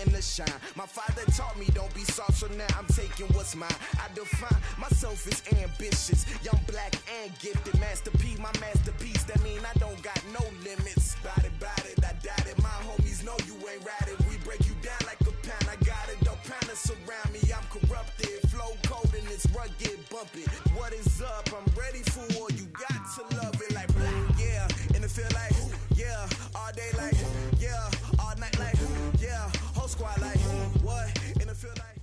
time to shine. My father taught me don't be soft, so now I'm taking what's mine. I define myself as ambitious, young, black, and gifted. Master P, my masterpiece. That mean I don't got no limits. Bout it, I doubt it. My homies know you ain't ratted. We break you down like a pound. I got it, don't pound to surround me. I'm corrupted, flow cold and it's rugged, bumpy. What is up? I'm ready for war. You got to love it like yeah, and it feel like yeah, all day like yeah, all night like yeah, whole squad like what, and it feel like.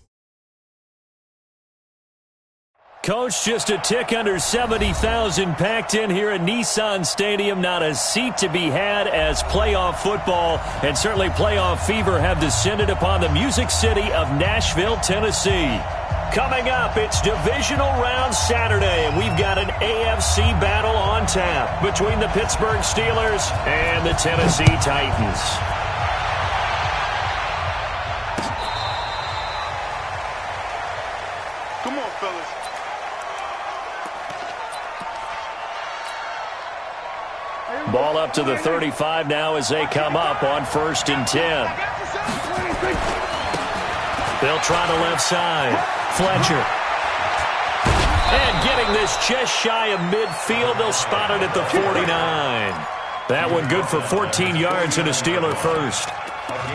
Coach, just a tick under 70,000 packed in here at Nissan Stadium. Not a seat to be had as playoff football and certainly playoff fever have descended upon the Music City of Nashville, Tennessee. Coming up, it's divisional round Saturday, and we've got an AFC battle on tap between the Pittsburgh Steelers and the Tennessee Titans. Come on, fellas. Ball up to the 35 now as they come up on 1st and 10. They'll try the left side. Fletcher. And getting this just shy of midfield. They'll spot it at the 49. That one good for 14 yards and a Steeler first.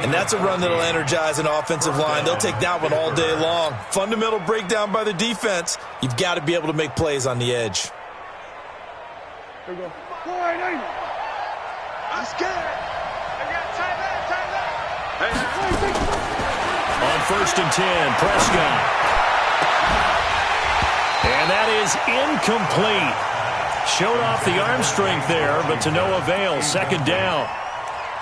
And that's a run that'll energize an offensive line. They'll take that one all day long. Fundamental breakdown by the defense. You've got to be able to make plays on the edge. Here we go. I'm scared. On 1st and 10, Prescott. And that is incomplete. Showed off the arm strength there, but to no avail. 2nd down.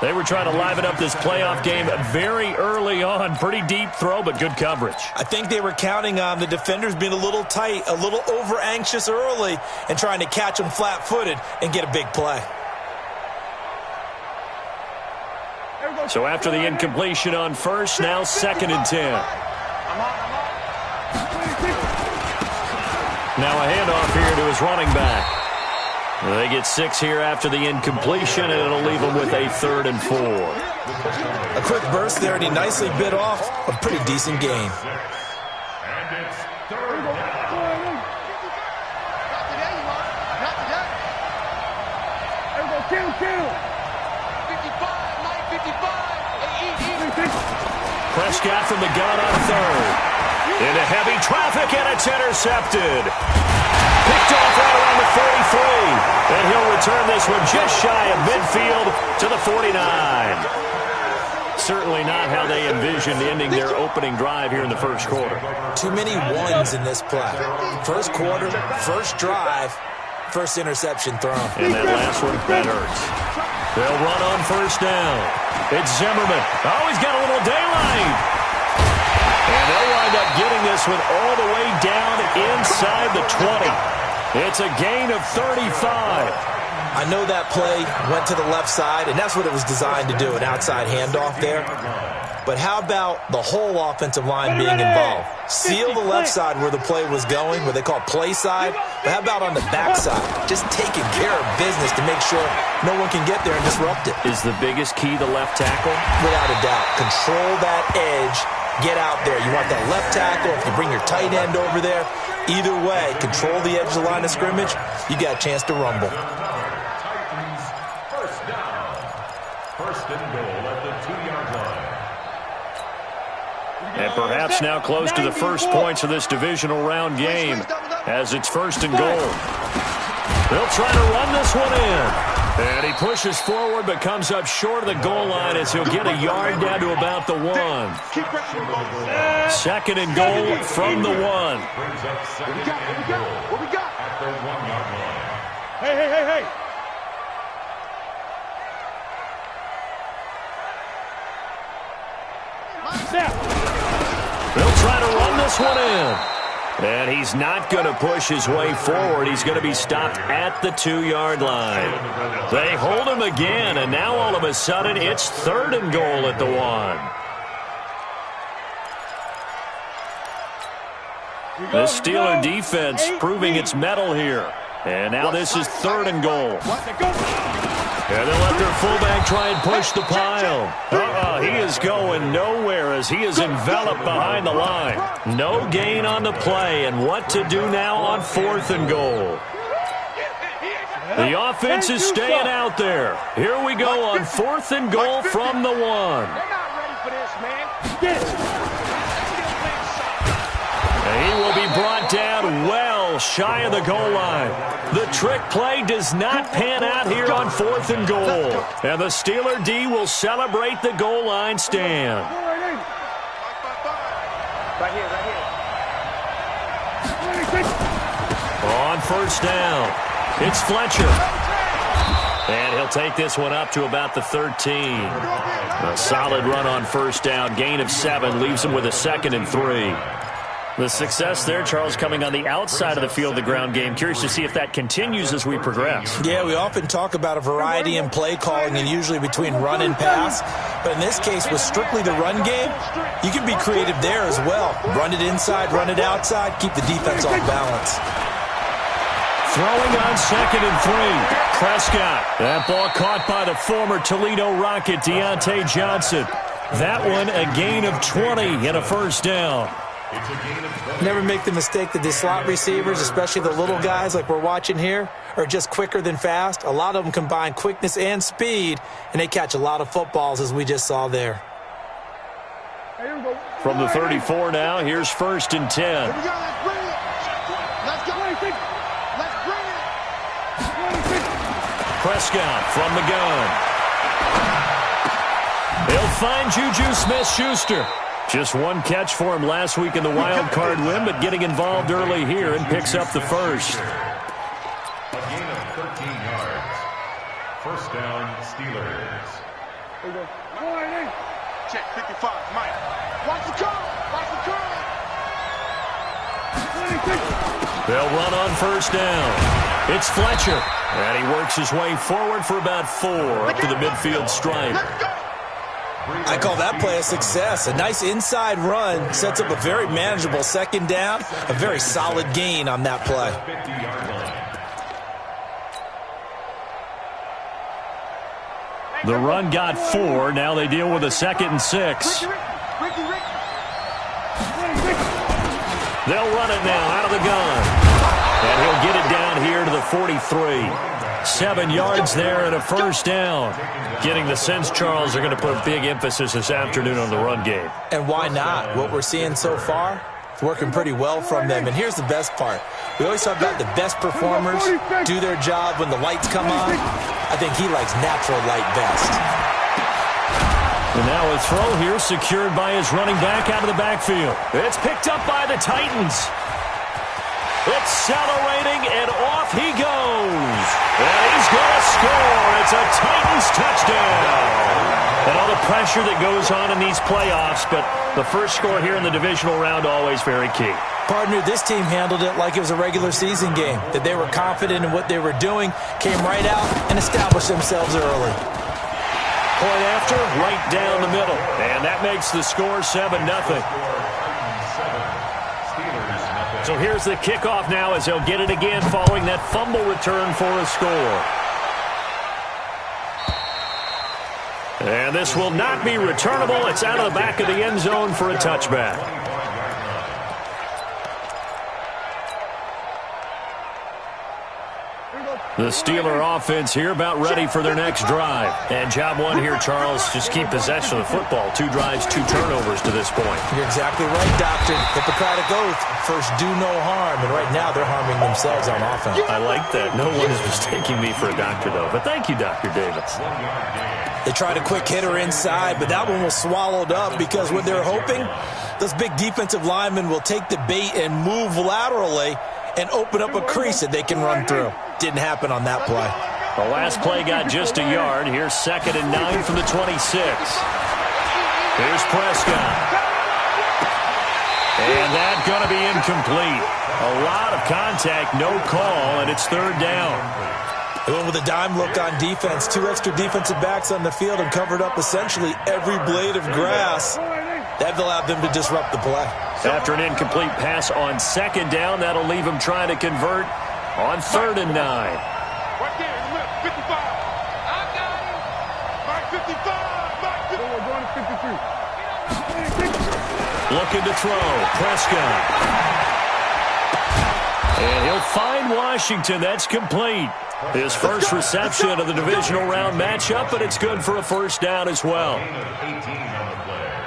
They were trying to liven up this playoff game very early on. Pretty deep throw, but good coverage. I think they were counting on the defenders being a little tight, a little over-anxious early, and trying to catch them flat-footed and get a big play. So after the incompletion on 1st, now 2nd and 10. Now a handoff here to his running back. They get 6 here after the incompletion, and it'll leave them with a 3rd and 4. A quick burst there, and he nicely bit off a pretty decent gain. Prescott from the gun on 3rd. Into heavy traffic, and it's intercepted. Picked off right around the 43. And he'll return this one just shy of midfield to the 49. Certainly not how they envisioned ending their opening drive here in the 1st quarter. Too many ones in this play. 1st quarter, 1st drive, 1st interception thrown. And that last one, that hurts. They'll run on 1st down. It's Zimmerman. Oh, he's got a little daylight. And they'll wind up getting this one all the way down inside the 20. It's a gain of 35. I know that play went to the left side, and that's what it was designed to do, an outside handoff there. But how about the whole offensive line being involved? Seal the left side where the play was going, where they call play side. But how about on the back side? Just taking care of business to make sure no one can get there and disrupt it. Is the biggest key the left tackle? Without a doubt. Control that edge. Get out there. You want that left tackle. If you bring your tight end over there, either way, control the edge of the line of scrimmage, you got a chance to rumble. And perhaps now close to the first points of this divisional round game as it's 1st and goal. They'll try to run this one in. And he pushes forward but comes up short of the goal line as he'll get a yard down to about the 1. 2nd and goal from the 1. What we got? Hey. They'll try to run this one in. And he's not going to push his way forward. He's going to be stopped at the 2-yard line. They hold him again, and now all of a sudden it's 3rd and goal at the 1. The Steeler defense proving its mettle here. And now this is 3rd and goal. And they'll let their fullback try and push the pile. He is going nowhere as he is enveloped behind the line. No gain on the play, and what to do now on 4th and goal. The offense is staying out there. Here we go on 4th and goal from the 1. They're not ready for this, man. And he will be brought down well shy of the goal line. The trick play does not pan out here on 4th and goal. And the Steeler D will celebrate the goal line stand. Right here. On 1st down, it's Fletcher. And he'll take this one up to about the 13. A solid run on 1st down. Gain of 7 leaves him with a 2nd and 3. The success there, Charles, coming on the outside of the field, the ground game. Curious to see if that continues as we progress. Yeah, we often talk about a variety in play calling and usually between run and pass. But in this case, with strictly the run game, you can be creative there as well. Run it inside, run it outside, keep the defense off balance. Throwing on 2nd and 3. Prescott. That ball caught by the former Toledo Rocket, Deontay Johnson. That one a gain of 20 and a 1st down. Never make the mistake that the slot receivers, especially the little guys like we're watching here, are just quicker than fast. A lot of them combine quickness and speed, and they catch a lot of footballs, as we just saw there. From the 34 now, here's 1st and 10. Here we go, let's bring it. Let's go. Let's bring it. Prescott from the gun. He'll find Juju Smith-Schuster. Just one catch for him last week in the wild card win, but getting involved early here and picks up the 1st. A gain of 13 yards. 1st down, Steelers. Check 55, Mike. Watch the curve. They'll run on 1st down. It's Fletcher. And he works his way forward for about 4 up to the midfield stripe. I call that play a success. A nice inside run sets up a very manageable 2nd down. A very solid gain on that play. The run got 4. Now they deal with a 2nd and 6. They'll run it now out of the gun. And he'll get it down here to the 43. 7 yards there and a 1st down. Getting the sense, Charles, they're going to put a big emphasis this afternoon on the run game. And why not? What we're seeing so far, it's working pretty well from them. And here's the best part. We always talk about the best performers do their job when the lights come on. I think he likes natural light best. And now a throw here secured by his running back out of the backfield. It's picked up by the Titans. Accelerating, and off he goes. And he's going to score. It's a Titans touchdown. And all the pressure that goes on in these playoffs, but the first score here in the divisional round always very key. Partner, this team handled it like it was a regular season game, that they were confident in what they were doing, came right out and established themselves early. Point after, right down the middle. And that makes the score 7-0. So here's the kickoff now as they'll get it again following that fumble return for a score. And this will not be returnable. It's out of the back of the end zone for a touchback. The Steeler offense here about ready for their next drive. And job one here, Charles, just keep possession of the football. 2 drives, 2 turnovers to this point. You're exactly right, Doctor. Hippocratic oath, first do no harm. And right now they're harming themselves on offense. I like that. No one is mistaking me for a doctor, though. But thank you, Dr. Davis. They tried a quick hitter inside, but that one was swallowed up because what they're hoping, those big defensive linemen will take the bait and move laterally and open up a crease that they can run through. Didn't happen on that play. The last play got just a yard. Here's 2nd and 9 from the 26. Here's Prescott. And that's going to be incomplete. A lot of contact, no call, and it's 3rd down. They went with a dime look on defense. 2 extra defensive backs on the field and covered up essentially every blade of grass. That will allow them to disrupt the play. After an incomplete pass on 2nd down, that'll leave them trying to convert on 3rd and 9. Right there in the middle, 55. Looking to throw. Prescott. And he'll find Washington. That's complete. His first reception of the divisional round matchup, but it's good for a first down as well.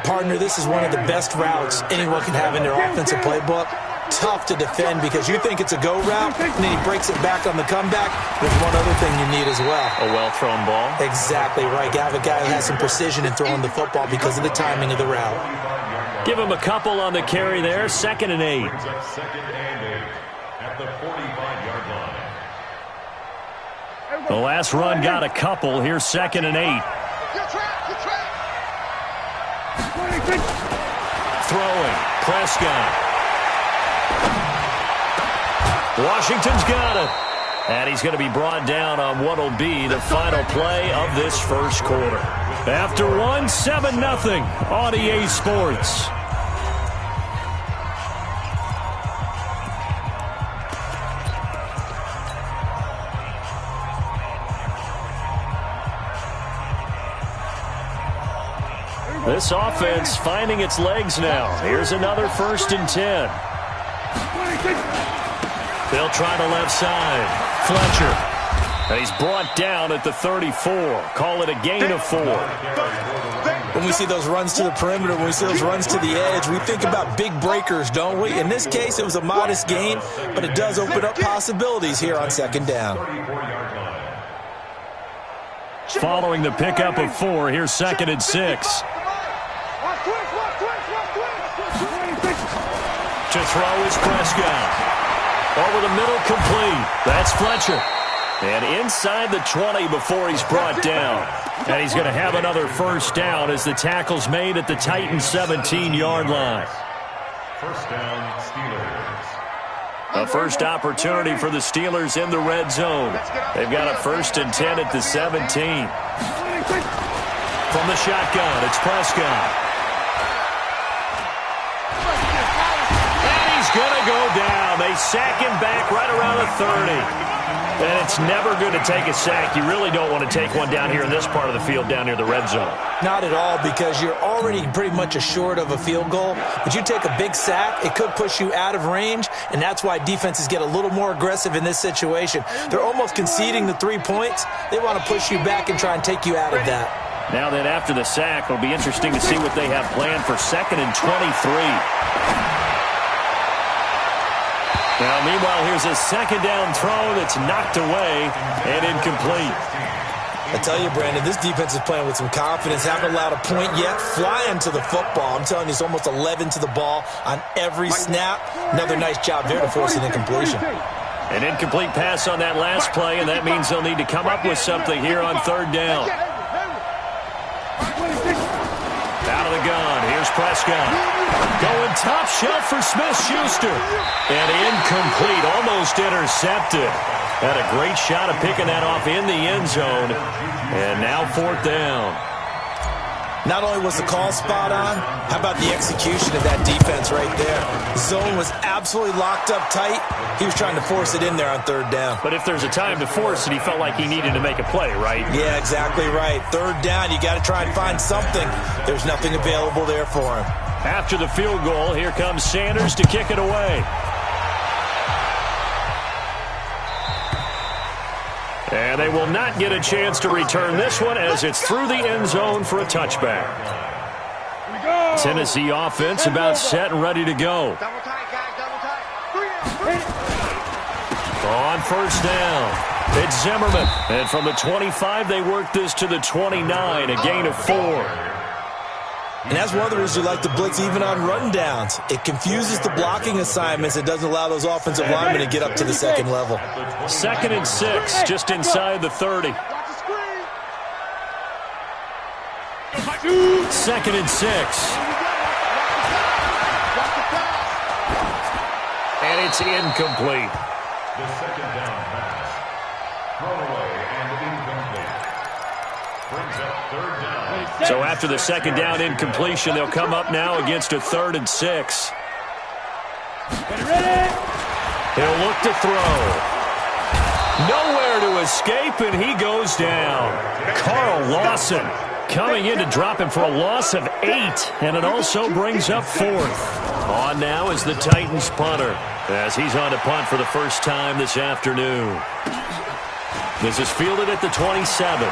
Partner, this is one of the best routes anyone can have in their offensive playbook. Tough to defend because you think it's a go route, and then he breaks it back on the comeback. There's one other thing you need as well. A well-thrown ball? Exactly right. You have a guy who has some precision in throwing the football because of the timing of the route. Give him a couple on the carry there. 2nd and 8. Brings up 2nd and 8 at the 45-yard line. The last run got a couple. Here's 2nd and 8. Throwing. Prescott. Washington's got it. And he's going to be brought down on what will be the final play of this first quarter. After 7-0 on EA Sports. This offense finding its legs now. Here's another 1st and 10. They'll try the left side. Fletcher. And he's brought down at the 34. Call it a gain of 4. When we see those runs to the perimeter, when we see those runs to the edge, we think about big breakers, don't we? In this case, it was a modest gain, but it does open up possibilities here on 2nd down. Following the pickup of 4, here's 2nd and 6. To throw is Prescott. Over the middle, complete. That's Fletcher. And inside the 20 before he's brought down. And he's going to have another first down as the tackle's made at the Titans' 17-yard line. First down, Steelers. A first opportunity for the Steelers in the red zone. They've got a 1st and 10 at the 17. From the shotgun, it's Prescott. Going to go down. They sack him back right around the 30. And it's never going to take a sack. You really don't want to take one down here in this part of the field, down near the red zone. Not at all, because you're already pretty much assured of a field goal. But you take a big sack, it could push you out of range, and that's why defenses get a little more aggressive in this situation. They're almost conceding the 3 points. They want to push you back and try and take you out of that. Now then, after the sack, it'll be interesting to see what they have planned for 2nd and 23. Now, meanwhile, here's a 2nd down throw that's knocked away and incomplete. I tell you, Brandon, this defense is playing with some confidence. Haven't allowed a point yet. Flying to the football. I'm telling you, it's almost 11 to the ball on every snap. Another nice job there to force an incompletion. An incomplete pass on that last play, and that means they'll need to come up with something here on 3rd down. Out of the gun. Here's Prescott. Going top shelf for Smith-Schuster. And incomplete. Almost intercepted. Had a great shot of picking that off in the end zone. And now 4th down. Not only was the call spot on, how about the execution of that defense right there? The zone was absolutely locked up tight. He was trying to force it in there on 3rd down. But if there's a time to force it, he felt like he needed to make a play, right? Yeah, exactly right. 3rd down, you got to try and find something. There's nothing available there for him. After the field goal, here comes Sanders to kick it away. And they will not get a chance to return this one as it's through the end zone for a touchback. Tennessee offense about set and ready to go. On 1st down, it's Zimmerman. And from the 25, they work this to the 29, a gain of 4. And that's one of the reasons you like to blitz even on rundowns. It confuses the blocking assignments. It doesn't allow those offensive linemen to get up to the 2nd level. 2nd and 6, just inside the 30. 2nd and 6. And it's incomplete. The 2nd down pass. Thrown away and incomplete. Brings up 3rd down. So after the 2nd down incompletion, they'll come up now against a 3rd and 6. He'll look to throw. Nowhere to escape, and he goes down. Carl Lawson Coming in to drop him for a loss of 8, and it also brings up 4th. On now is the Titans punter, as he's on to punt for the first time this afternoon. This is fielded at the 27.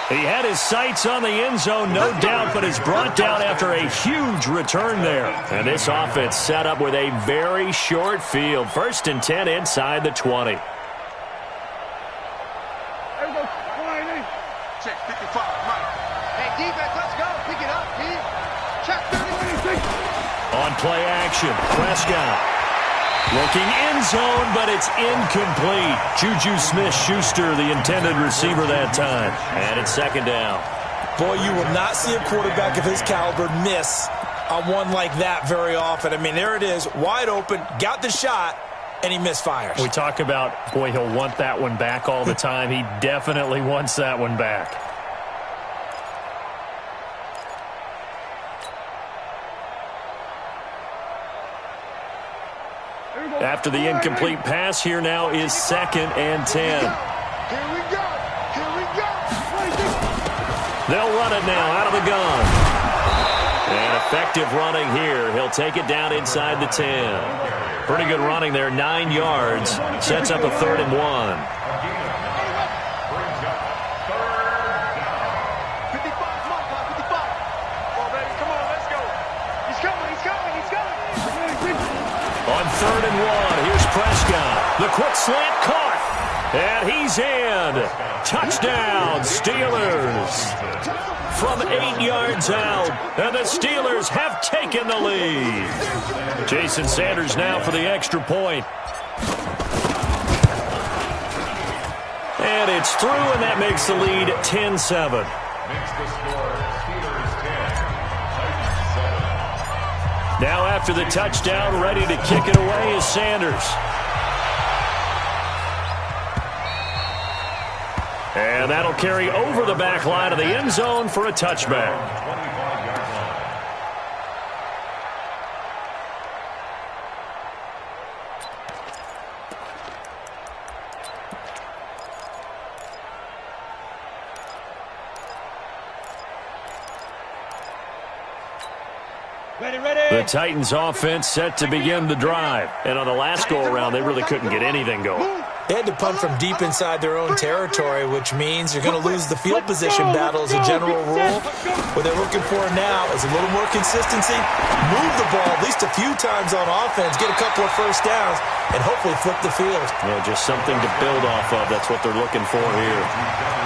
He had his sights on the end zone, no doubt, but is brought down after a huge return there. And this offense set up with a very short field. 1st and 10 inside the 20. There we go. 180. Check 55, Mike. Hey, defense, let's go. Pick it up, kid. Check 36. On play action, Prescott. Looking end zone, but it's incomplete. Juju Smith-Schuster, the intended receiver that time. And it's 2nd down. Boy, you will not see a quarterback of his caliber miss on one like that very often. I mean, there it is, wide open, got the shot, and he misfires. We talk about, boy, he'll want that one back all the time. He definitely wants that one back. After the incomplete pass, here now is 2nd and 10. Here we go. Here we go. They'll run it now out of the gun. And effective running here. He'll take it down inside the 10. Pretty good running there, 9 yards. Sets up a 3rd and 1. 55. Come on, baby. Come on, let's go. He's coming. He's coming. He's coming. On 3rd and 1, here's Prescott. The quick slant caught. And he's in. Touchdown, Steelers. From 8 yards out. And the Steelers have taken the lead. Jason Sanders now for the extra point. And it's through, and that makes the lead 10-7. Makes the score Steelers 10, Titans 7. Now after the touchdown, ready to kick it away is Sanders. And that'll carry over the back line of the end zone for a touchback. 25-yard line. The Titans offense set to begin the drive. And on the last go-around, they really couldn't get anything going. They had to punt from deep inside their own territory, which means you're going to lose the field position battle as a general rule. What they're looking for now is a little more consistency, move the ball at least a few times on offense, get a couple of first downs, and hopefully flip the field. Yeah, just something to build off of. That's what they're looking for here.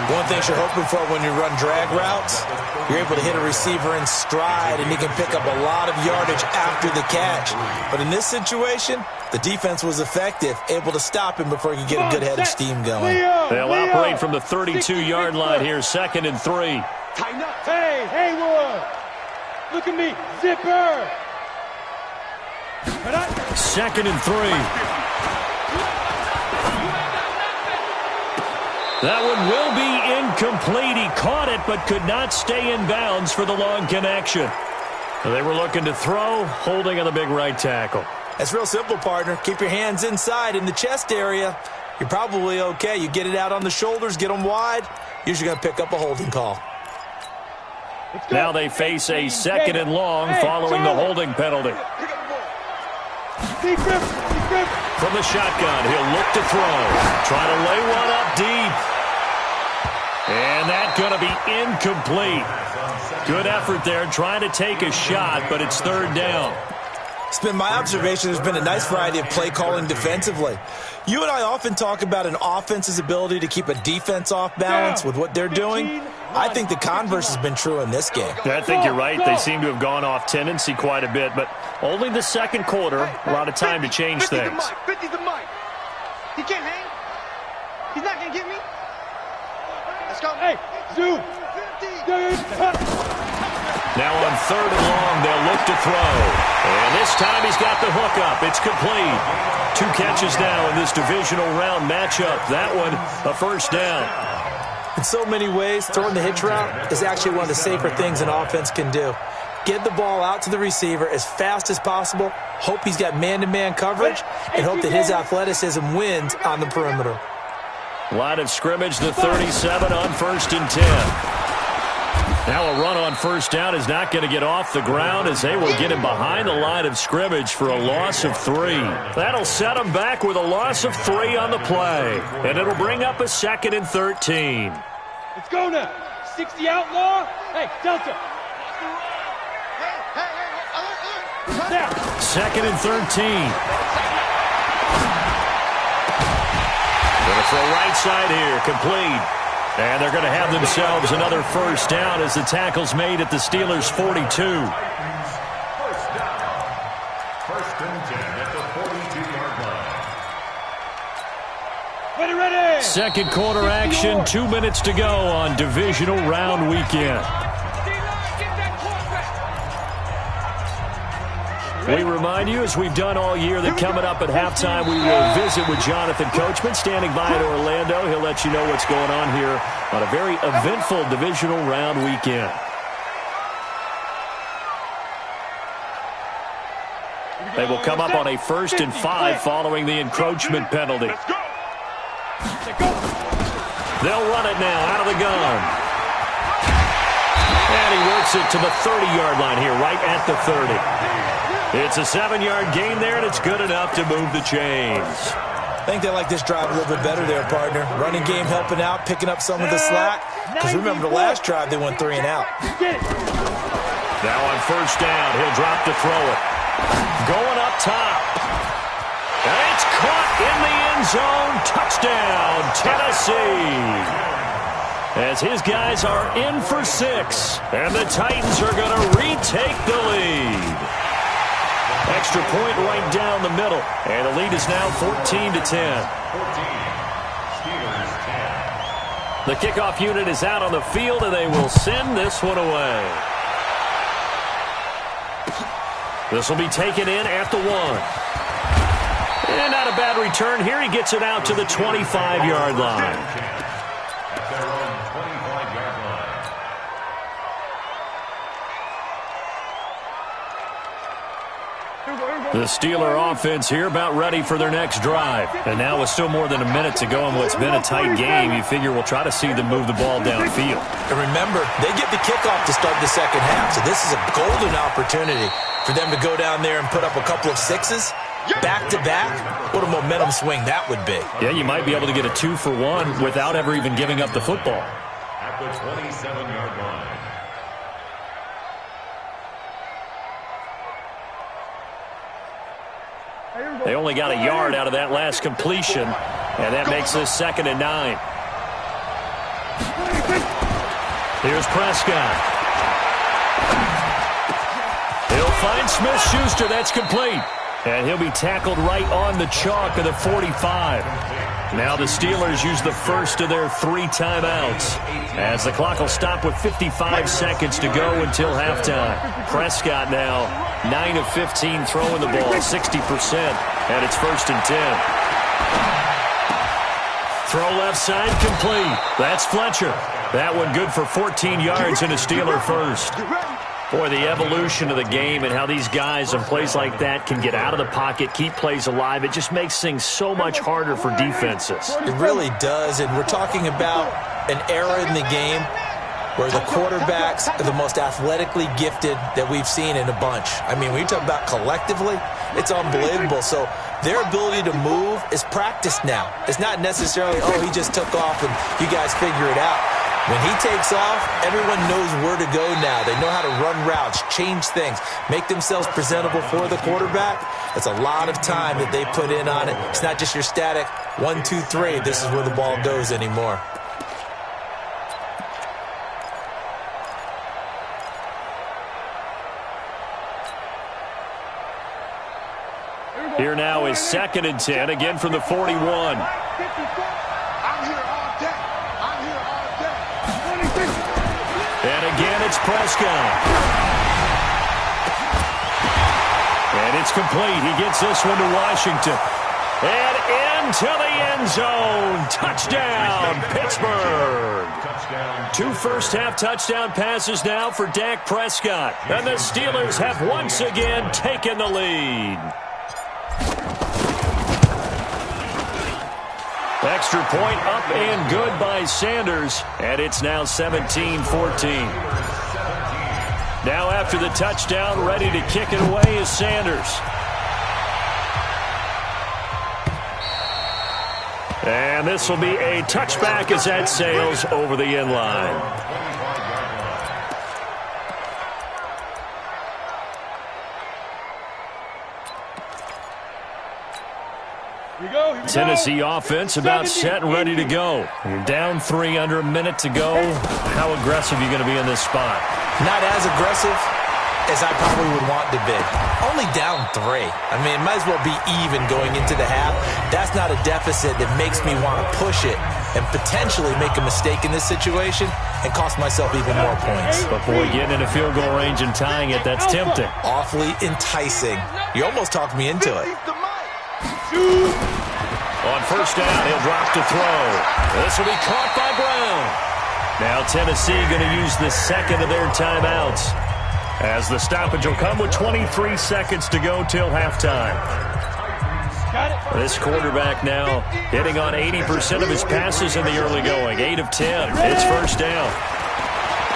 One thing you're hoping for when you run drag routes, you're able to hit a receiver in stride, and he can pick up a lot of yardage after the catch. But in this situation, the defense was effective, able to stop him before he could get a good head of steam going. They'll operate from the 32-yard line here, 2nd and 3. Tighten up. Hey, Haywood. Look at me. Zipper. 2nd and 3. That one will be incomplete. He caught it but could not stay in bounds for the long connection. They were looking to throw, holding on the big right tackle. That's real simple, partner. Keep your hands inside in the chest area. You're probably okay. You get it out on the shoulders, get them wide. Usually going to pick up a holding call. Now they face a 2nd and long following the holding penalty. From the shotgun, he'll look to throw. Trying to lay one up deep. And that's going to be incomplete. Good effort there, trying to take a shot, but it's 3rd down. It's been my observation there's been a nice variety of play calling defensively. You and I often talk about an offense's ability to keep a defense off balance with what they're doing. I think the converse has been true in this game. Yeah, I think you're right. They seem to have gone off tendency quite a bit, but only the 2nd quarter, a lot of time to change things. 50's the mic. He can't hang. He's not going to get me. Let's go. Hey, Zoo. Now on 3rd and long, they'll look to throw. And this time he's got the hook up. It's complete. 2 catches now in this divisional round matchup. That one, a first down. In so many ways, throwing the hitch route is actually one of the safer things an offense can do. get the ball out to the receiver as fast as possible, hope he's got man-to-man coverage, and hope that his athleticism wins on the perimeter. Line of scrimmage, the 37 on 1st and 10. Now a run on first down is not going to get off the ground as they will get him behind the line of scrimmage for a loss of 3. That'll set him back with a loss of 3 on the play. And it'll bring up a 2nd and 13. Let's go now. 60 outlaw. Hey, Delta. Hey. 2nd and 13. Gonna throw right side here, complete. And they're going to have themselves another first down as the tackle's made at the Steelers' 42. First down. 1st and 10 at the 42-yard line. Ready. Second quarter action, 2 minutes to go on divisional round weekend. We remind you, as we've done all year, that coming up at halftime, we will visit with Jonathan Coachman, standing by in Orlando. He'll let you know what's going on here on a very eventful divisional round weekend. They will come up on a 1st and 5 following the encroachment penalty. They'll run it now out of the gun. And he works it to the 30-yard line here, right at the 30. It's a 7-yard gain there, and it's good enough to move the chains. I think they like this drive a little bit better there, partner. Running game helping out, picking up some of the slack. Because remember, the last drive, they went 3 and out. Now on first down, he'll drop to throw it. Going up top. And it's caught in the end zone. Touchdown, Tennessee. As his guys are in for 6. And the Titans are going to retake the lead. Extra point right down the middle. And the lead is now 14-10. 14. Steelers 10. The kickoff unit is out on the field, and they will send this one away. This will be taken in at the 1. And not a bad return here. He gets it out to the 25-yard line. At their own 25-yard line. The Steeler offense here about ready for their next drive. And now with still more than a minute to go in what's been a tight game, you figure we'll try to see them move the ball downfield. And remember, they get the kickoff to start the second half, so this is a golden opportunity for them to go down there and put up a couple of 6s back-to-back. What a momentum swing that would be. Yeah, you might be able to get a 2-for-1 without ever even giving up the football. At the 27-yard line. They only got a yard out of that last completion, and that makes this 2nd and 9. Here's Prescott. He'll find Smith-Schuster. That's complete. And he'll be tackled right on the chalk of the 45. Now the Steelers use the first of their 3 timeouts, as the clock will stop with 55 seconds to go until halftime. Prescott now 9 of 15 throwing the ball, 60%, and it's 1st and 10. Throw left side, complete. That's Fletcher. That one good for 14 yards and a Steeler first. Boy, the evolution of the game and how these guys and plays like that can get out of the pocket, keep plays alive, it just makes things so much harder for defenses. It really does, and we're talking about an era in the game where the quarterbacks are the most athletically gifted that we've seen in a bunch. I mean, when you talk about collectively, it's unbelievable. So their ability to move is practiced now. It's not necessarily, oh, he just took off and you guys figure it out. When he takes off, everyone knows where to go now. They know how to run routes, change things, make themselves presentable for the quarterback. It's a lot of time that they put in on it. It's not just your static 1, 2, 3. This is where the ball goes anymore. Here now is 2nd and 10, again from the 41. I'm here all day. I'm here all day. And again, it's Prescott. And it's complete. He gets this one to Washington. And into the end zone. Touchdown, Pittsburgh. 2 first-half touchdown passes now for Dak Prescott. And the Steelers have once again taken the lead. Extra point up and good by Sanders. And it's now 17-14. Now after the touchdown, ready to kick it away is Sanders. And this will be a touchback as that sails over the end line. Tennessee offense about set and ready to go. You're down 3 under a minute to go. How aggressive are you going to be in this spot? Not as aggressive as I probably would want to be. Only down 3. I mean, it might as well be even going into the half. That's not a deficit that makes me want to push it and potentially make a mistake in this situation and cost myself even more points. But boy, getting in a field goal range and tying it, that's tempting. Awfully enticing. You almost talked me into it. On first down, he'll drop to throw. This will be caught by Brown. Now Tennessee going to use the second of their timeouts, as the stoppage will come with 23 seconds to go till halftime. This quarterback now hitting on 80% of his passes in the early going. 8 of 10. It's first down.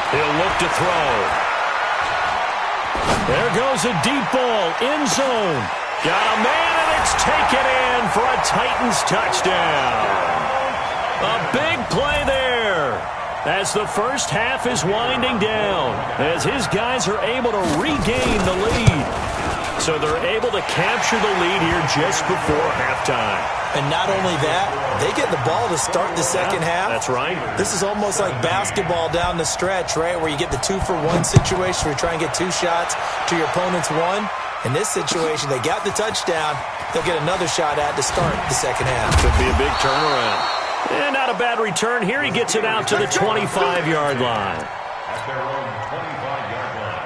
He'll look to throw. There goes a deep ball. End zone. Got a man, and it's taken in for a Titans touchdown. A big play there as the first half is winding down, as his guys are able to regain the lead. So they're able to capture the lead here just before halftime. And not only that, they get the ball to start the second half. That's right. This is almost like basketball down the stretch, right, where you get the 2-for-1 situation where you try and get 2 shots to your opponent's 1. In this situation, they got the touchdown. They'll get another shot at to start the second half. Could be a big turnaround. And not a bad return here. He gets it out to the 25-yard line. At their own 25-yard line.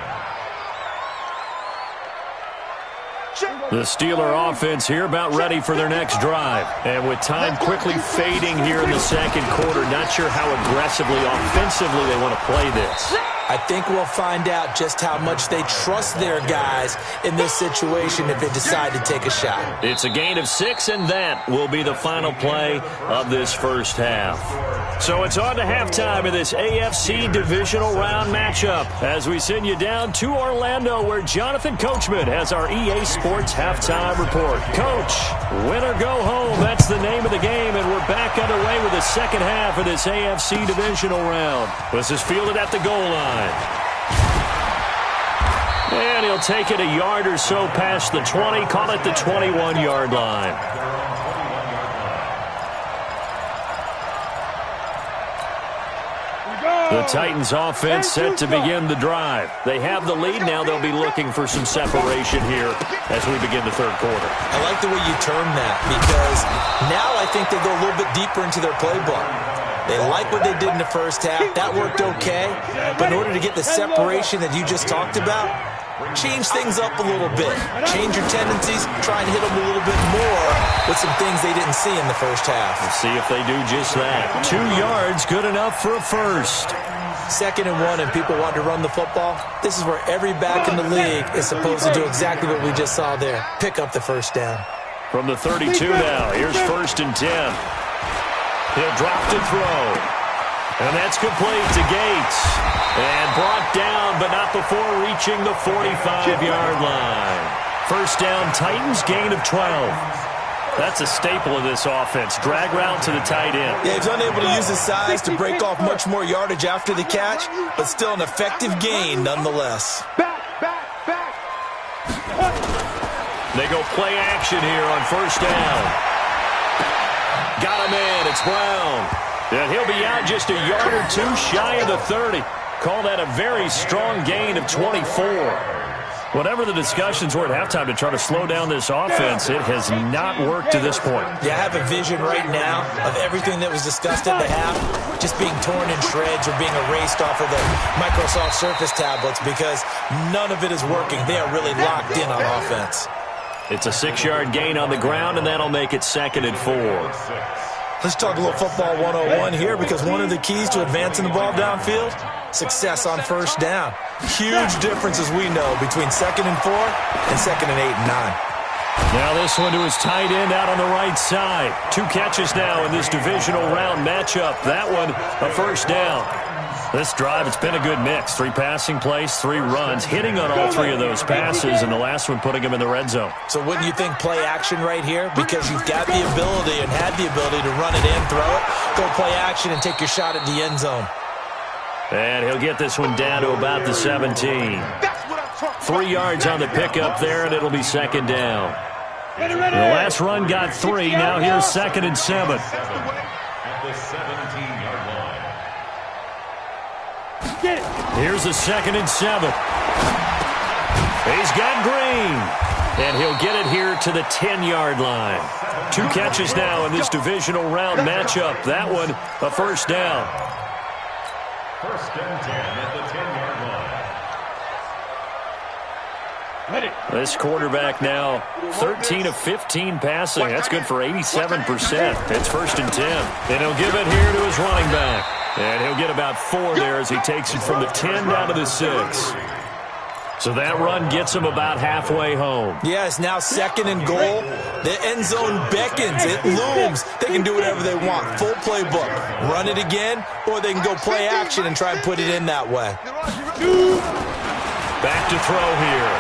The Steeler offense here about ready for their next drive. And with time quickly fading here in the second quarter, not sure how aggressively, offensively they want to play this. I think we'll find out just how much they trust their guys in this situation if they decide to take a shot. It's a gain of 6, and that will be the final play of this first half. So it's on to halftime of this AFC divisional round matchup as we send you down to Orlando, where Jonathan Coachman has our EA Sports halftime report. Coach, win or go home, that's the name of the game, and we're back underway with the second half of this AFC divisional round. This is fielded at the goal line. And he'll take it a yard or so past the 20, call it the 21-yard line. The Titans offense set to begin the drive. They have the lead. Now they'll be looking for some separation here as we begin the third quarter. I like the way you term that, because now I think they go a little bit deeper into their playbook. They like what they did in the first half. That worked okay. But in order to get the separation that you just talked about, change things up a little bit. Change your tendencies. Try and hit them a little bit more with some things they didn't see in the first half. Let's see if they do just that. 2 yards, good enough for a first. 2nd and 1, and people want to run the football. This is where every back in the league is supposed to do exactly what we just saw there. Pick up the first down. From the 32 now, here's 1st and 10. He'll drop to throw. And that's complete to Gates. And brought down, but not before reaching the 45-yard line. First down, Titans, gain of 12. That's a staple of this offense. Drag route to the tight end. Yeah, he's unable to use his size to break off much more yardage after the catch, but still an effective gain nonetheless. Back. They go play action here on first down. Got him in. It's Brown. And he'll be out just a yard or 2 shy of the 30. Call that a very strong gain of 24. Whatever the discussions were at halftime to try to slow down this offense, it has not worked to this point. Yeah, I have a vision right now of everything that was discussed at the half just being torn in shreds or being erased off of the Microsoft Surface tablets, because none of it is working. They are really locked in on offense. It's a 6-yard gain on the ground, and that'll make it 2nd and 4. Let's talk a little football 101 here, because one of the keys to advancing the ball downfield, success on first down. Huge difference, as we know, between 2nd and 4 and 2nd and 8 and 9. Now this one to his tight end out on the right side. 2 catches now in this divisional round matchup. That one a first down. This drive, it's been a good mix. 3 passing plays, 3 runs, hitting on all 3 of those passes, and the last one putting him in the red zone. So wouldn't you think play action right here? Because you've got the ability and had the ability to run it in, throw it, go play action, and take your shot at the end zone. And he'll get this one down to about the 17. 3 yards on the pickup there, and it'll be 2nd down. The last run got 3. Now here's 2nd and 7. At the 17-yard line. Here's a 2nd and 7. He's got Green. And he'll get it here to the 10-yard line. 2 catches now in this divisional round matchup. That one a first down. 1st and 10 at the 10-yard line. This quarterback now 13 of 15 passing. That's good for 87%. It's 1st and 10. And he'll give it here to his running back. And he'll get about 4 there as he takes it from the 10 down to the 6. So that run gets him about halfway home. Yeah, it's now 2nd and goal. The end zone beckons. It looms. They can do whatever they want. Full playbook. Run it again, or they can go play action and try and put it in that way. Back to throw here.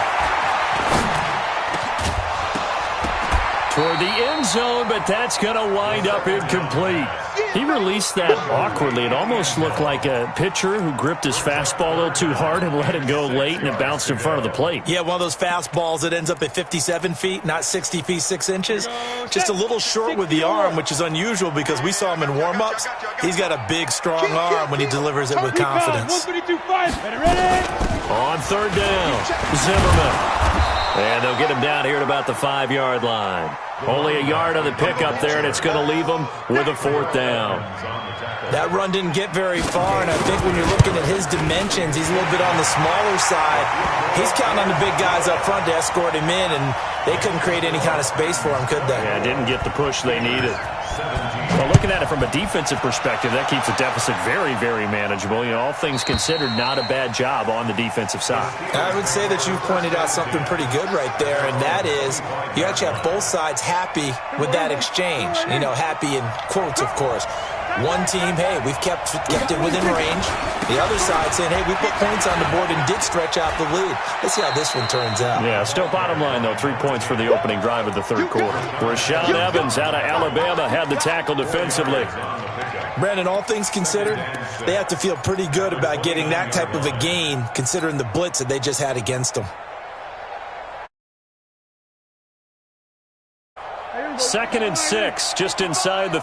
Toward the end zone, but that's going to wind up incomplete. He released that awkwardly. It almost looked like a pitcher who gripped his fastball a little too hard and let it go late, and it bounced in front of the plate. Yeah, one of those fastballs that ends up at 57 feet, not 60 feet 6 inches. Just a little short with the arm, which is unusual because we saw him in warm-ups. He's got a big, strong arm when he delivers it with confidence. On 3rd down, Zimmerman. And they'll get him down here at about the 5-yard line. Only a yard on the pickup there, and it's going to leave him with a 4th down. That run didn't get very far, and I think when you're looking at his dimensions, he's a little bit on the smaller side. He's counting on the big guys up front to escort him in, and they couldn't create any kind of space for him, could they? Yeah, didn't get the push they needed. Well, looking at it from a defensive perspective, that keeps the deficit very, very manageable. You know, all things considered, not a bad job on the defensive side. I would say that you've pointed out something pretty good right there, and that is you actually have both sides happy with that exchange. You know, happy in quotes, of course. One team, hey, we've kept it within range. The other side saying, hey, we put points on the board and did stretch out the lead. Let's see how this one turns out. Yeah, still bottom line, though, 3 points for the opening drive of the 3rd quarter. Rashaan Evans out of Alabama had the tackle defensively. Brandon, all things considered, they have to feel pretty good about getting that type of a gain considering the blitz that they just had against them. 2nd and 6, just inside the...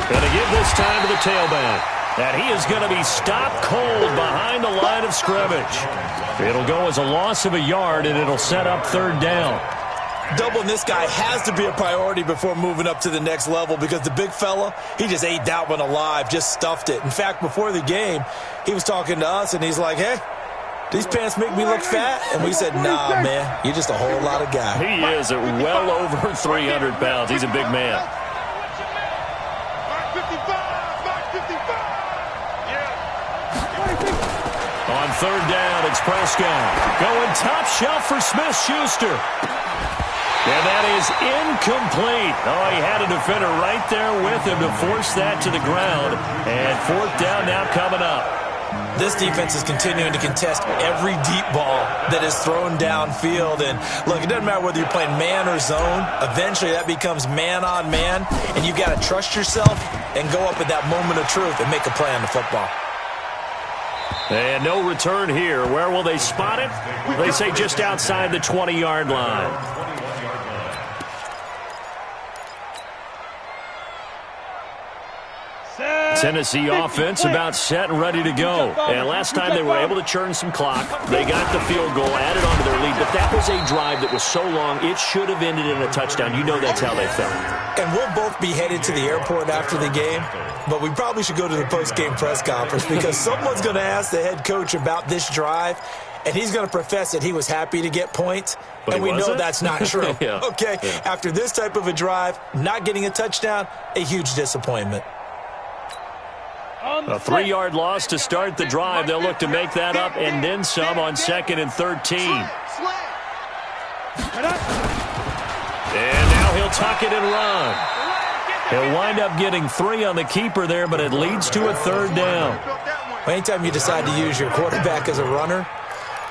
Going to give this time to the tailback. And he is going to be stopped cold behind the line of scrimmage. It'll go as a loss of a yard, and it'll set up 3rd down. Doubling this guy has to be a priority before moving up to the next level because the big fella, he just ate that one alive, just stuffed it. In fact, before the game, he was talking to us, and he's like, hey, these pants make me look fat? And we said, nah, man, you're just a whole lot of guy. He is at well over 300 pounds. He's a big man. On 3rd down, it's Prescott. Going top shelf for Smith-Schuster. And that is incomplete. Oh, he had a defender right there with him to force that to the ground. And 4th down now coming up. This defense is continuing to contest every deep ball that is thrown downfield. And, look, it doesn't matter whether you're playing man or zone. Eventually, that becomes man-on-man. And you've got to trust yourself and go up at that moment of truth and make a play on the football. And no return here. Where will they spot it? They say just outside the 20-yard line. Tennessee offense about set and ready to go. And last time they were able to churn some clock. They got the field goal, added on to their lead. But that was a drive that was so long, it should have ended in a touchdown. You know that's how they felt. And we'll both be headed to the airport after the game. But we probably should go to the post-game press conference because someone's going to ask the head coach about this drive. and he's going to profess that he was happy to get points, and we know that's not true. Yeah. Okay, yeah. After this type of a drive, not getting a touchdown, a huge disappointment. A 3-yard loss to start the drive. They'll look to make that up and then some on 2nd and 13. And now he'll tuck it and run. He'll wind up getting 3 on the keeper there, but it leads to a 3rd down. Anytime you decide to use your quarterback as a runner,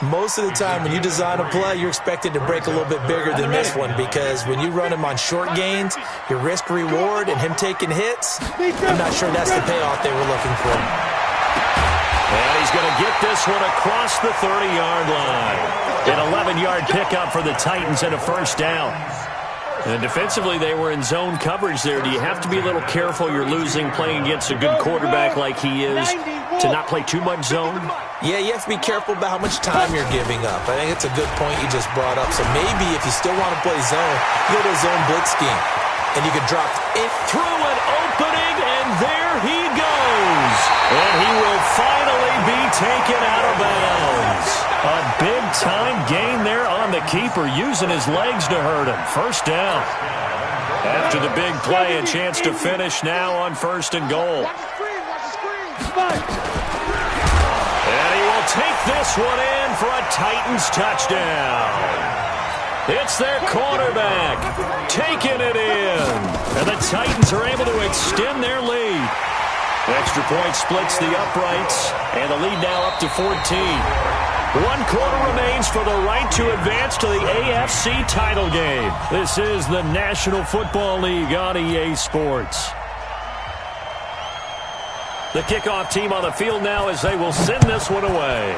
most of the time when you design a play, you're expected to break a little bit bigger than this one, because when you run him on short gains, your risk-reward and him taking hits, I'm not sure that's the payoff they were looking for. And he's going to get this one across the 30-yard line. An 11-yard pickup for the Titans and a 1st down. And defensively, they were in zone coverage there. Do you have to be a little careful you're losing playing against a good quarterback like he is to not play too much zone? Yeah, you have to be careful about how much time you're giving up. I think it's a good point you just brought up. So maybe if you still want to play zone, you go to a zone blitz scheme. And you can drop it through an opening, and there he goes. And he will finally be taken out of bounds. A big-time gain there on the keeper, using his legs to hurt him. 1st down. After the big play, a chance to finish now on 1st and goal. And he will take this one in for a Titans touchdown. It's their quarterback taking it in. And the Titans are able to extend their lead. Extra point splits the uprights, and the lead now up to 14. 1 quarter remains for the right to advance to the AFC title game. This is the National Football League on EA Sports. The kickoff team on the field now as they will send this one away.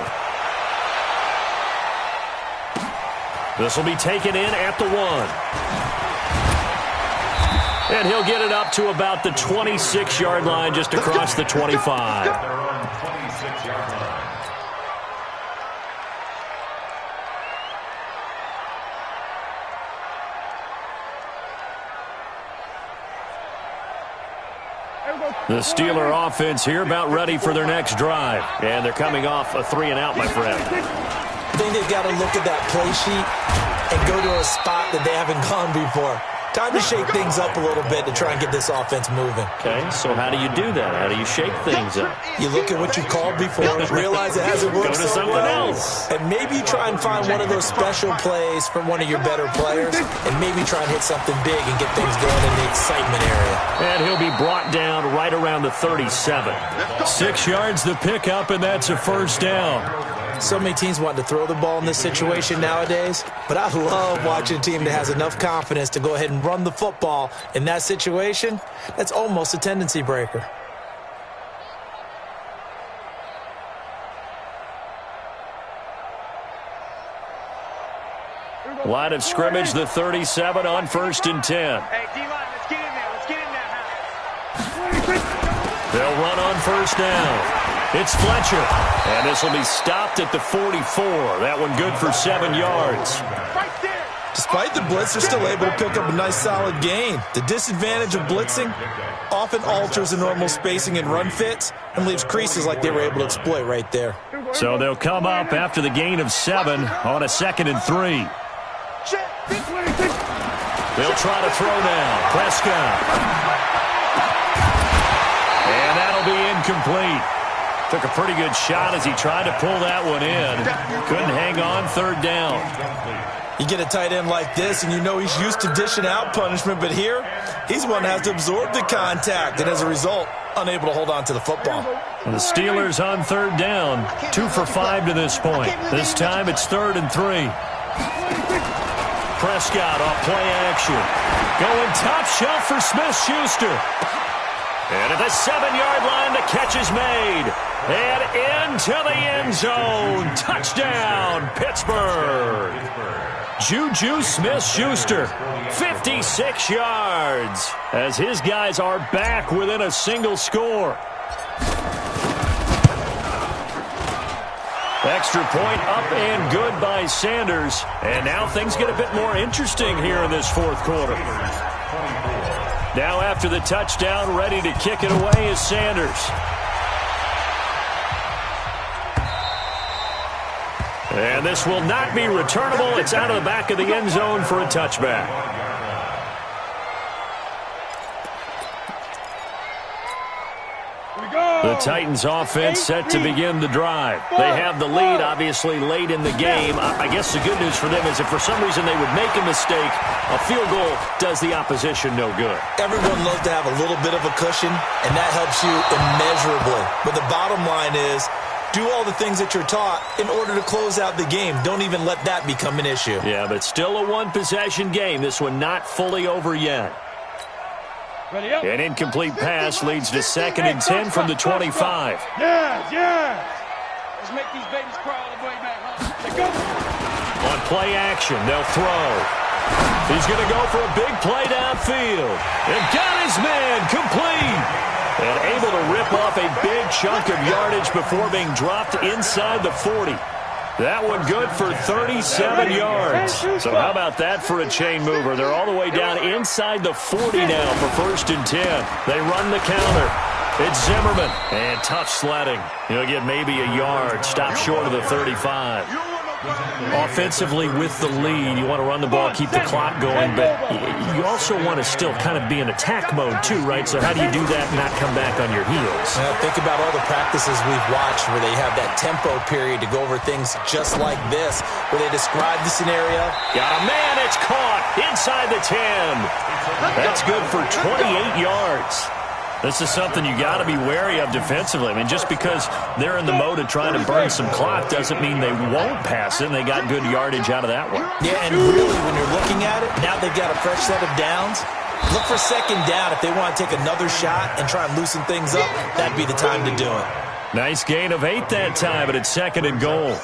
This will be taken in at the 1. And he'll get it up to about the 26-yard line, just across the 25. The Steeler offense here about ready for their next drive. And they're coming off a 3-and-out, my friend. I think they've got to look at that play sheet and go to a spot that they haven't gone before. Time to shake things up a little bit to try and get this offense moving. Okay, so how do you do that? How do you shake things up? You look at what you called before, realize it hasn't worked Go to something else. And maybe you try and find one of those special plays from one of your better players, and maybe try and hit something big and get things going in the excitement area. And he'll be brought down right around the 37. 6 yards the pickup, and that's a 1st down. So many teams want to throw the ball in this situation nowadays, but I love watching a team that has enough confidence to go ahead and run the football in that situation. That's almost a tendency breaker. Line of scrimmage, the 37 on 1st and 10. Hey, D-line, let's get in there. Let's get in there. They'll run on 1st down. It's Fletcher, and this will be stopped at the 44. That one good for 7 yards. Despite the blitz, they're still able to pick up a nice solid gain. The disadvantage of blitzing often alters the normal spacing and run fits and leaves creases like they were able to exploit right there. So they'll come up after the gain of 7 on a 2nd and 3. They'll try to throw now. Prescott. And that'll be incomplete. Took a pretty good shot as he tried to pull that one in. Couldn't hang on, 3rd down. You get a tight end like this, and you know he's used to dishing out punishment, but here, he's one that has to absorb the contact, and as a result, unable to hold on to the football. And the Steelers on 3rd down, 2 for 5 to this point. This time it's 3rd and 3. Prescott off play action. Going top shelf for Smith-Schuster. And at the 7-yard line, the catch is made. And into the end zone. Touchdown, Pittsburgh. Juju Smith-Schuster, 56 yards, as his guys are back within a single score. Extra point up and good by Sanders. And now things get a bit more interesting here in this 4th quarter. Now after the touchdown, ready to kick it away is Sanders. And this will not be returnable. It's out of the back of the end zone for a touchback. The Titans offense set to begin the drive. They have the lead, obviously, late in the game. I guess the good news for them is if for some reason they would make a mistake, a field goal does the opposition no good. Everyone loves to have a little bit of a cushion, and that helps you immeasurably. But the bottom line is, do all the things that you're taught in order to close out the game. Don't even let that become an issue. Yeah, but still a one-possession game. This one not fully over yet. An incomplete pass leads to 2nd and 10 from the 25. Yeah. Let's make these babies crawl all the way back home. Let's go. On play action, they'll throw. He's going to go for a big play downfield. And got his man complete. And able to rip off a big chunk of yardage before being dropped inside the 40. That one good for 37 yards. So how about that for a chain mover? They're all the way down inside the 40 now for 1st and 10. They run the counter. It's Zimmerman. And tough sledding. He'll get maybe a yard. Stop short of the 35. Offensively with the lead, you want to run the ball, keep the clock going, but you also want to still kind of be in attack mode too, right? So how do you do that and not come back on your heels? Think about all the practices we've watched where they have that tempo period to go over things just like this, where they describe the scenario. Got a man, it's caught inside the 10. That's good for 28 yards. This is something you got to be wary of defensively. I mean, just because they're in the mode of trying to burn some clock doesn't mean they won't pass it, and they got good yardage out of that one. Yeah, and really, when you're looking at it, now they've got a fresh set of downs. Look for 2nd down. If they want to take another shot and try and loosen things up, that'd be the time to do it. Nice gain of 8 that time, but it's 2nd and goal.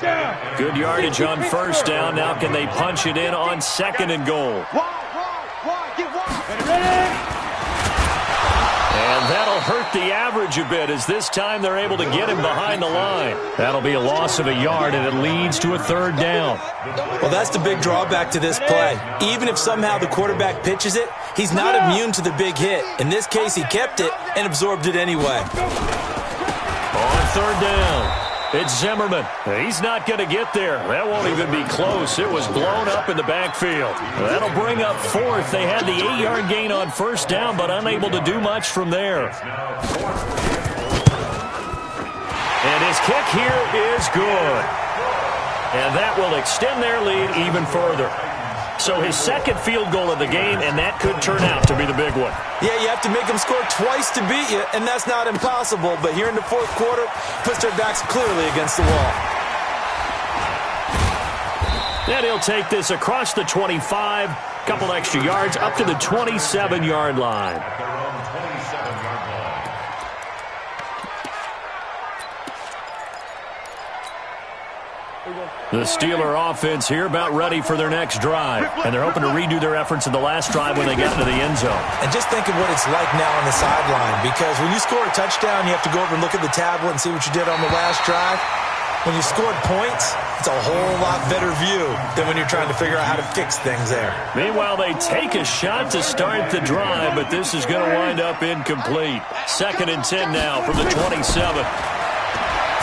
Good yardage on 1st down. Now can they punch it in on 2nd and goal? And that'll hurt the average a bit as this time they're able to get him behind the line. That'll be a loss of a yard, and it leads to a 3rd down. Well, that's the big drawback to this play. Even if somehow the quarterback pitches it, he's not immune to the big hit. In this case, he kept it and absorbed it anyway. On 3rd down, it's Zimmerman. He's not going to get there. That won't even be close. It was blown up in the backfield. That'll bring up 4th. They had the 8-yard gain on 1st down, but unable to do much from there. And his kick here is good. And that will extend their lead even further. So his 2nd field goal of the game, and that could turn out to be the big one. Yeah, you have to make them score twice to beat you, and that's not impossible. But here in the 4th quarter, puts their backs clearly against the wall. And he'll take this across the 25, couple extra yards, up to the 27-yard line. The Steeler offense here about ready for their next drive. And they're hoping to redo their efforts in the last drive when they get into the end zone. And just think of what it's like now on the sideline, because when you score a touchdown, you have to go over and look at the tablet and see what you did on the last drive. When you scored points, it's a whole lot better view than when you're trying to figure out how to fix things there. Meanwhile, they take a shot to start the drive, but this is going to wind up incomplete. 2nd and 10 now from the 27.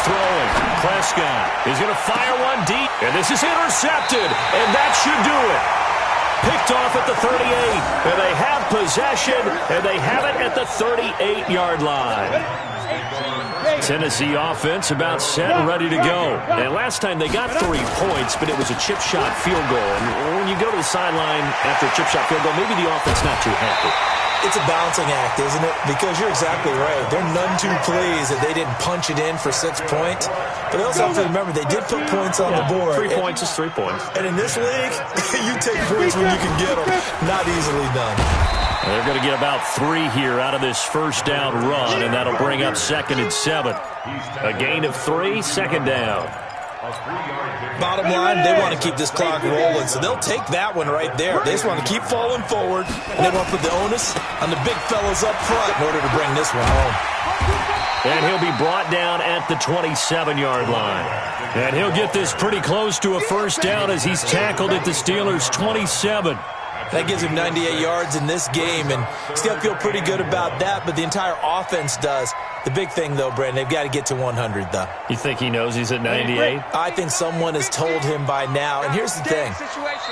Throwing, Prescott is going to fire one deep, and this is intercepted, and that should do it. Picked off at the 38, and they have possession, and they have it at the 38-yard line. Tennessee offense about set and ready to go. And last time they got 3 points, but it was a chip shot field goal. And when you go to the sideline after a chip shot field goal, maybe the offense not too happy. It's a balancing act, isn't it? Because you're exactly right. They're none too pleased that they didn't punch it in for 6 points. But they also have to remember they did put points on the board. 3 points is 3 points. And in this league, you take points when you can get them. Not easily done. They're going to get about 3 here out of this 1st down run, and that'll bring up 2nd and 7. A gain of 3, 2nd down. Bottom line, they want to keep this clock rolling, so they'll take that one right there. They just want to keep falling forward, and they want to put the onus on the big fellas up front in order to bring this one home. And he'll be brought down at the 27-yard line. And he'll get this pretty close to a 1st down as he's tackled at the Steelers' 27. That gives him 98 yards in this game, and still feel pretty good about that, but the entire offense does. The big thing, though, Brandon, they've got to get to 100, though. You think he knows he's at 98? I think someone has told him by now. And here's the thing.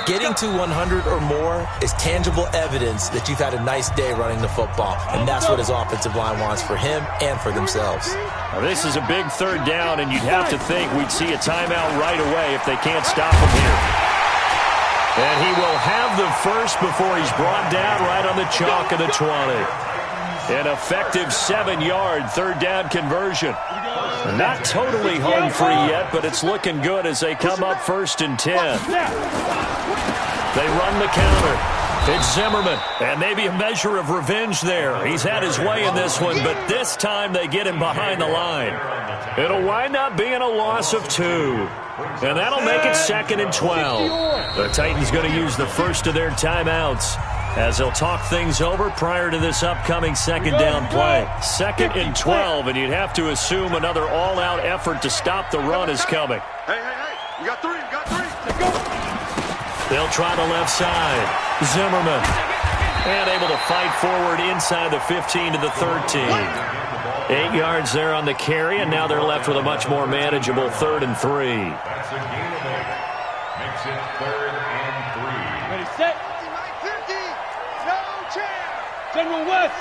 Getting to 100 or more is tangible evidence that you've had a nice day running the football, and that's what his offensive line wants for him and for themselves. Now, this is a big third down, and you'd have to think we'd see a timeout right away if they can't stop him here. And he will have the first before he's brought down right on the chalk of the 20. An effective 7-yard third down conversion. Not totally home free yet, but it's looking good as they come up 1st and 10. They run the counter. It's Zimmerman, and maybe a measure of revenge there. He's had his way in this one, but this time they get him behind the line. It'll wind up being a loss of 2. And that'll make it 2nd and 12. The Titans going to use the first of their timeouts as they'll talk things over prior to this upcoming second down play. 2nd and 12, and you'd have to assume another all-out effort to stop the run is coming. Hey, we got 3, Let's go. They'll try the left side. Zimmerman. And able to fight forward inside the 15 to the 13. 8 yards there on the carry, and now they're left with a much more manageable 3rd and 3. That's a gain of 8. Makes it 3rd and 3. Ready, set. 50, no chance. General West.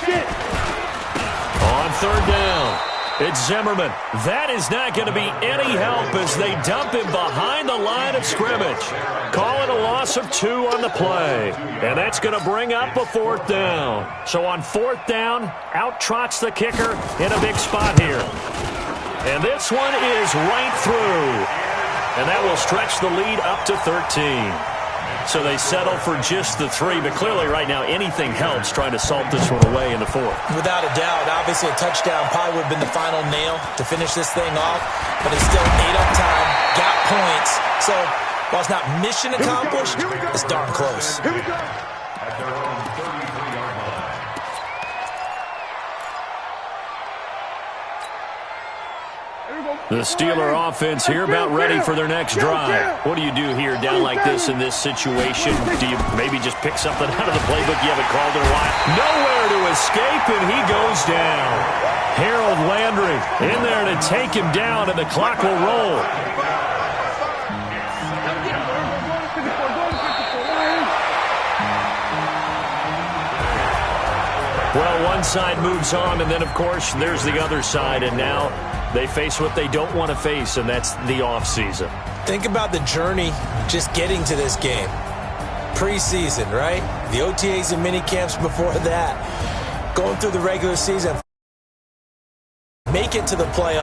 Sit. On 3rd down, it's Zimmerman. That is not going to be any help as they dump him behind the line of scrimmage. Call it a loss of 2 on the play. And that's going to bring up a 4th down. So on 4th down, out trots the kicker in a big spot here. And this one is right through. And that will stretch the lead up to 13. So they settle for just the 3, but clearly right now anything helps trying to salt this one away in the 4th. Without a doubt, obviously a touchdown probably would have been the final nail to finish this thing off, but it's still ate up time, got points. So while it's not mission accomplished, it's darn close. Here we go. At their own 33-yard line. The Steeler offense here about ready for their next drive. What do you do here down like this in this situation? Do you maybe just pick something out of the playbook you haven't called in a while? Nowhere to escape, and he goes down. Harold Landry in there to take him down, and the clock will roll. Well, one side moves on, and then, of course, there's the other side, and now they face what they don't want to face, and that's the offseason. Think about the journey just getting to this game. Preseason, right? The OTAs and mini camps before that. Going through the regular season. Make it to the playoffs.